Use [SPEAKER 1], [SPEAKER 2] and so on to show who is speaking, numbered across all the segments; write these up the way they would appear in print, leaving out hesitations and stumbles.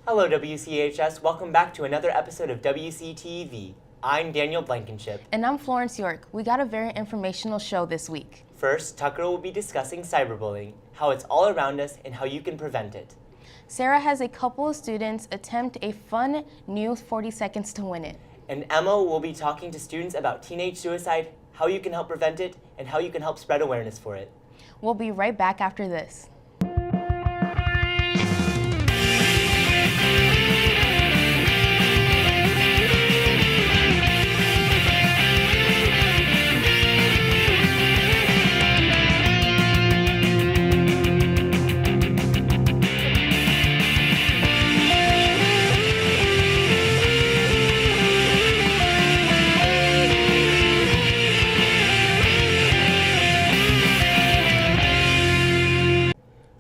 [SPEAKER 1] Hello WCHS, welcome back to another episode of Wctv. I'm Daniel Blankenship.
[SPEAKER 2] And I'm Florence York. We got a very informational show this week.
[SPEAKER 1] First, Tucker will be discussing cyberbullying, how it's all around us and how you can prevent it.
[SPEAKER 2] Sarah has a couple of students attempt a fun new 40 seconds to win it.
[SPEAKER 1] And Emma will be talking to students about teenage suicide, how you can help prevent it, and how you can help spread awareness for it.
[SPEAKER 2] We'll be right back after this.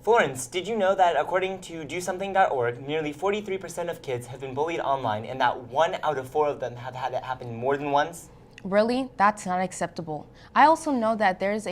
[SPEAKER 1] Florence, did you know that according to DoSomething.org, nearly 43% of kids have been bullied online and that 1 out of 4 of them have had it happen more than once?
[SPEAKER 2] Really? That's not acceptable. I also know that there's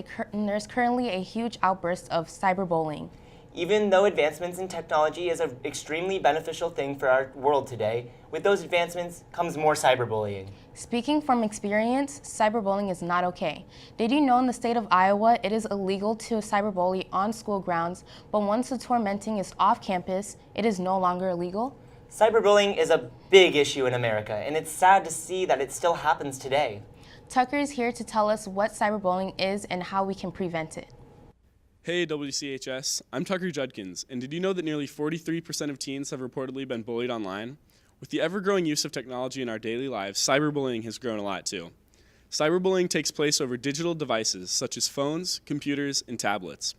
[SPEAKER 2] currently a huge outburst of cyberbullying.
[SPEAKER 1] Even though advancements in technology is an extremely beneficial thing for our world today, with those advancements comes more cyberbullying.
[SPEAKER 2] Speaking from experience, cyberbullying is not okay. Did you know in the state of Iowa it is illegal to cyberbully on school grounds, but once the tormenting is off campus, it is no longer illegal?
[SPEAKER 1] Cyberbullying is a big issue in America, and it's sad to see that it still happens today.
[SPEAKER 2] Tucker is here to tell us what cyberbullying is and how we can prevent it.
[SPEAKER 3] Hey WCHS, I'm Tucker Judkins, and did you know that nearly 43% of teens have reportedly been bullied online? With the ever-growing use of technology in our daily lives, cyberbullying has grown a lot too. Cyberbullying takes place over digital devices such as phones, computers, and tablets.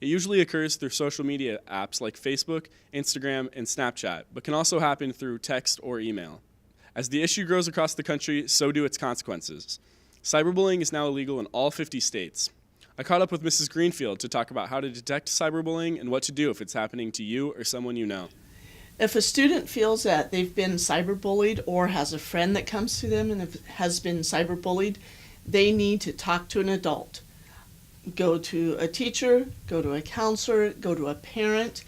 [SPEAKER 3] It usually occurs through social media apps like Facebook, Instagram, and Snapchat, but can also happen through text or email. As the issue grows across the country, so do its consequences. Cyberbullying is now illegal in all 50 states. I caught up with Mrs. Greenfield to talk about how to detect cyberbullying and what to do if it's happening to you or someone you know.
[SPEAKER 4] If a student feels that they've been cyberbullied or has a friend that comes to them and has been cyberbullied, they need to talk to an adult. Go to a teacher, go to a counselor, go to a parent,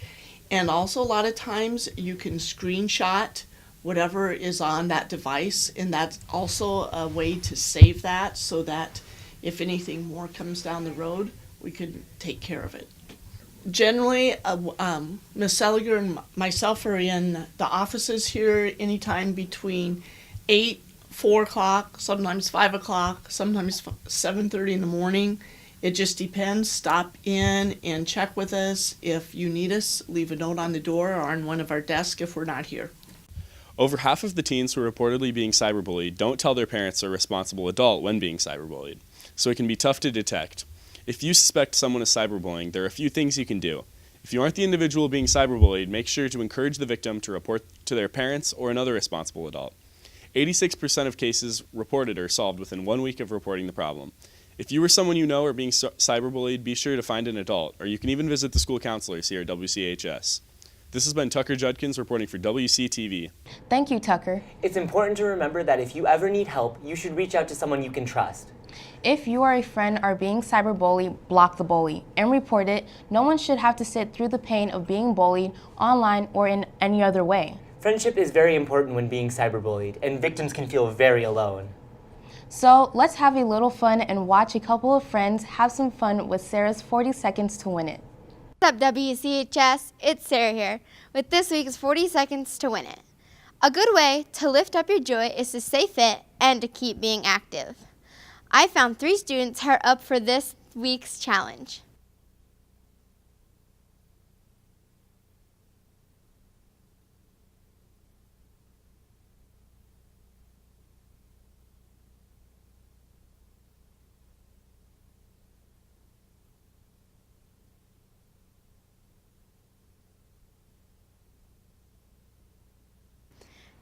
[SPEAKER 4] and also a lot of times you can screenshot whatever is on that device, and that's also a way to save that so that if anything more comes down the road, we could take care of it. Generally, Ms. Seliger and myself are in the offices here anytime between 8, 4 o'clock, sometimes 5 o'clock, sometimes 7:30 in the morning. It just depends. Stop in and check with us. If you need us, leave a note on the door or on one of our desks if we're not here.
[SPEAKER 3] Over half of the teens who are reportedly being cyberbullied don't tell their parents or responsible adult when being cyberbullied, so it can be tough to detect. If you suspect someone is cyberbullying, there are a few things you can do. If you aren't the individual being cyberbullied, make sure to encourage the victim to report to their parents or another responsible adult. 86% of cases reported are solved within 1 week of reporting the problem. If you or someone you know are being cyberbullied, be sure to find an adult, or you can even visit the school counselors here at WCHS. This has been Tucker Judkins reporting for WCTV.
[SPEAKER 2] Thank you, Tucker.
[SPEAKER 1] It's important to remember that if you ever need help, you should reach out to someone you can trust.
[SPEAKER 2] If you or a friend are being cyberbullied, block the bully and report it. No one should have to sit through the pain of being bullied online or in any other way.
[SPEAKER 1] Friendship is very important when being cyberbullied, and victims can feel very alone.
[SPEAKER 2] So let's have a little fun and watch a couple of friends have some fun with Sarah's 40 seconds to win it.
[SPEAKER 5] What's up, WCHS? It's Sarah here with this week's 40 seconds to win it. A good way to lift up your joy is to stay fit and to keep being active. I found 3 students who are up for this week's challenge.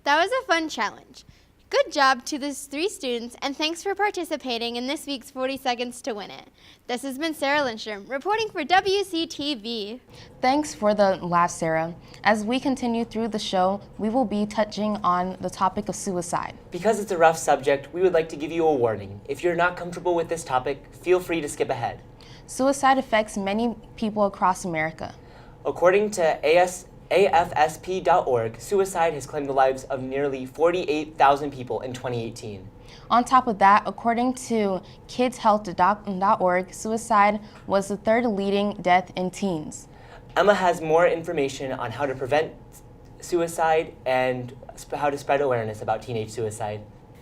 [SPEAKER 5] That was a fun challenge. Good job to these 3 students, and thanks for participating in this week's 40 Seconds to Win It. This has been Sarah Lindstrom, reporting for WCTV.
[SPEAKER 2] Thanks for the laugh, Sarah. As we continue through the show, we will be touching on the topic of suicide.
[SPEAKER 1] Because it's a rough subject, we would like to give you a warning. If you're not comfortable with this topic, feel free to skip ahead.
[SPEAKER 2] Suicide affects many people across America.
[SPEAKER 1] According to AFSP.org, suicide has claimed the lives of nearly 48,000 people in 2018.
[SPEAKER 2] On top of that, according to kidshealth.org, suicide was the third leading death in teens.
[SPEAKER 1] Emma has more information on how to prevent suicide and how to spread awareness about teenage suicide.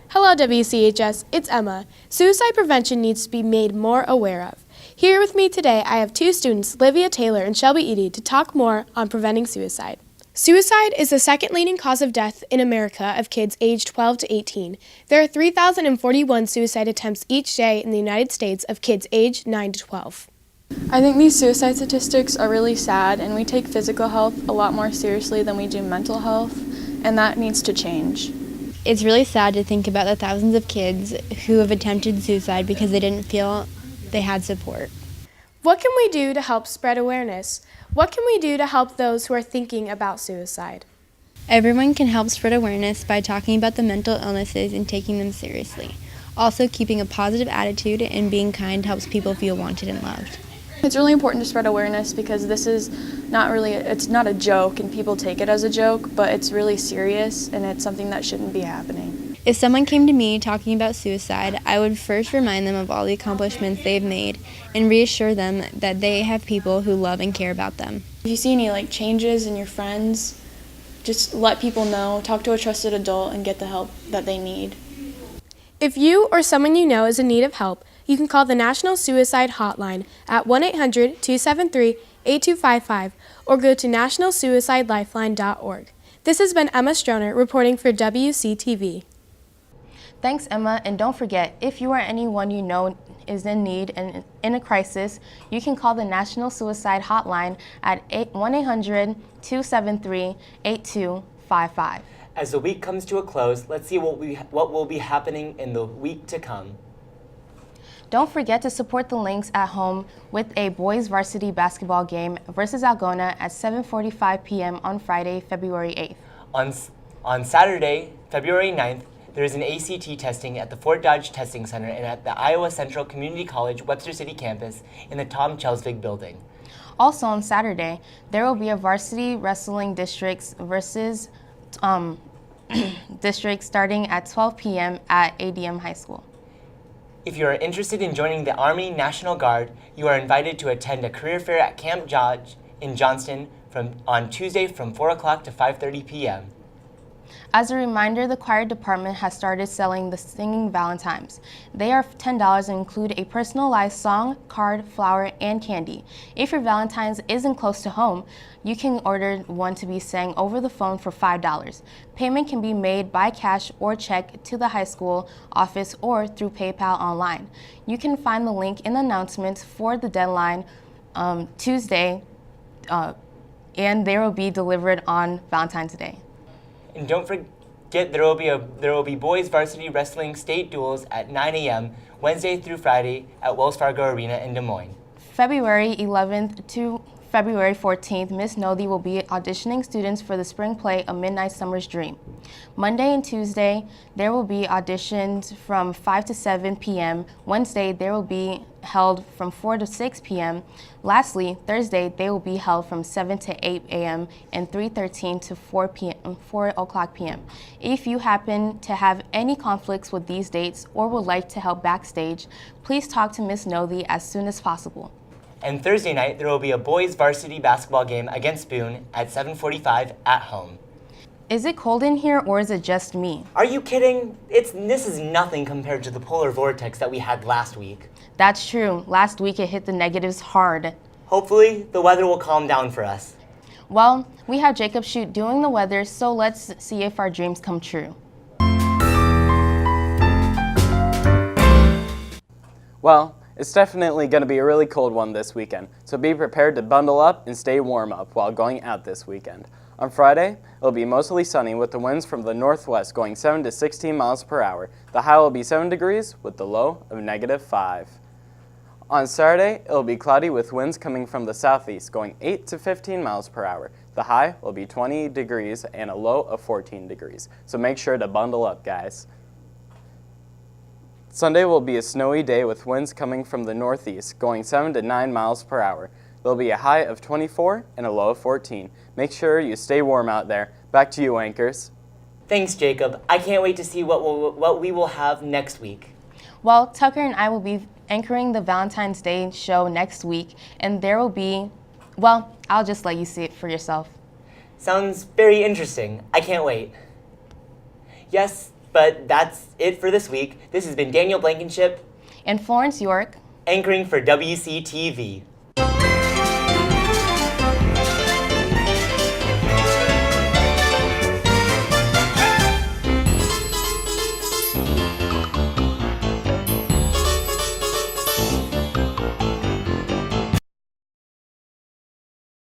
[SPEAKER 6] Hello, WCHS. It's Emma. Suicide prevention needs to be made more aware of. Here with me today, I have two students, Livia Taylor and Shelby Eady, to talk more on preventing suicide. Suicide is the second leading cause of death in America of kids aged 12 to 18. There are 3,041 suicide attempts each day in the United States of kids aged 9 to 12.
[SPEAKER 7] I think these suicide statistics are really sad, and we take physical health a lot more seriously than we do mental health, and that needs to change.
[SPEAKER 5] It's really sad to think about the thousands of kids who have attempted suicide because they didn't feel they had support.
[SPEAKER 6] What can we do to help spread awareness? What can we do to help those who are thinking about suicide?
[SPEAKER 5] Everyone can help spread awareness by talking about the mental illnesses and taking them seriously. Also, keeping a positive attitude and being kind helps people feel wanted and loved.
[SPEAKER 7] It's really important to spread awareness because this is it's not a joke and people take it as a joke, but it's really serious and it's something that shouldn't be happening.
[SPEAKER 5] If someone came to me talking about suicide, I would first remind them of all the accomplishments they've made and reassure them that they have people who love and care about them.
[SPEAKER 7] If you see any changes in your friends, just let people know, talk to a trusted adult and get the help that they need.
[SPEAKER 6] If you or someone you know is in need of help, you can call the National Suicide Hotline at 1-800-273-8255 or go to nationalsuicidelifeline.org. This has been Emma Stroner reporting for Wctv.
[SPEAKER 2] Thanks, Emma, and don't forget, if you or anyone you know is in need and in a crisis, you can call the National Suicide Hotline at 1-800-273-8255.
[SPEAKER 1] As the week comes to a close, let's see what will be happening in the week to come.
[SPEAKER 2] Don't forget to support the Lynx at home with a boys varsity basketball game versus Algona at 7:45 p.m. on Friday, February 8th.
[SPEAKER 1] On Saturday, February 9th, there is an ACT testing at the Fort Dodge Testing Center and at the Iowa Central Community College Webster City campus in the Tom Chelsvig building.
[SPEAKER 2] Also on Saturday, there will be a varsity wrestling districts versus district starting at 12 p.m. at ADM High School.
[SPEAKER 1] If you are interested in joining the Army National Guard, you are invited to attend a career fair at Camp Dodge in Johnston on Tuesday from 4 o'clock to 5:30 p.m.
[SPEAKER 2] As a reminder, the choir department has started selling the Singing Valentines. They are $10 and include a personalized song, card, flower, and candy. If your Valentine's isn't close to home, you can order one to be sang over the phone for $5. Payment can be made by cash or check to the high school office or through PayPal online. You can find the link in the announcements for the deadline Tuesday, and they will be delivered on Valentine's Day.
[SPEAKER 1] And don't forget there will be boys varsity wrestling state duels at 9 a.m. Wednesday through Friday at Wells Fargo Arena in Des Moines.
[SPEAKER 2] February 11th to February 14th, Miss Nodi will be auditioning students for the spring play A Midnight Summer's Dream. Monday and Tuesday, there will be auditions from 5 to 7 p.m. Wednesday, there will be held from 4 to 6 p.m. Lastly, Thursday, they will be held from 7 to 8 a.m. and 3:13 to 4 o'clock p.m. If you happen to have any conflicts with these dates or would like to help backstage, please talk to Miss Nodi as soon as possible.
[SPEAKER 1] And Thursday night, there will be a boys varsity basketball game against Boone at 7:45 at home.
[SPEAKER 2] Is it cold in here or is it just me?
[SPEAKER 1] Are you kidding? This is nothing compared to the polar vortex that we had last week.
[SPEAKER 2] That's true. Last week it hit the negatives hard.
[SPEAKER 1] Hopefully, the weather will calm down for us.
[SPEAKER 2] Well, we have Jacob Shoot doing the weather, so let's see if our dreams come true.
[SPEAKER 8] Well, it's definitely going to be a really cold one this weekend, so be prepared to bundle up and stay warm up while going out this weekend. On Friday, it'll be mostly sunny with the winds from the northwest going 7 to 16 miles per hour. The high will be 7 degrees with the low of -5. On Saturday, it'll be cloudy with winds coming from the southeast going 8 to 15 miles per hour. The high will be 20 degrees and a low of 14 degrees, so make sure to bundle up, guys. Sunday will be a snowy day with winds coming from the northeast going 7 to 9 miles per hour. There'll be a high of 24 and a low of 14. Make sure you stay warm out there. Back to you, anchors.
[SPEAKER 1] Thanks, Jacob. I can't wait to see what we will have next week.
[SPEAKER 2] Well, Tucker and I will be anchoring the Valentine's Day show next week, and there will be, well, I'll just let you see it for yourself.
[SPEAKER 1] Sounds very interesting. I can't wait. Yes, but that's it for this week. This has been Daniel Blankenship
[SPEAKER 2] And Florence York.
[SPEAKER 1] anchoring for WCTV.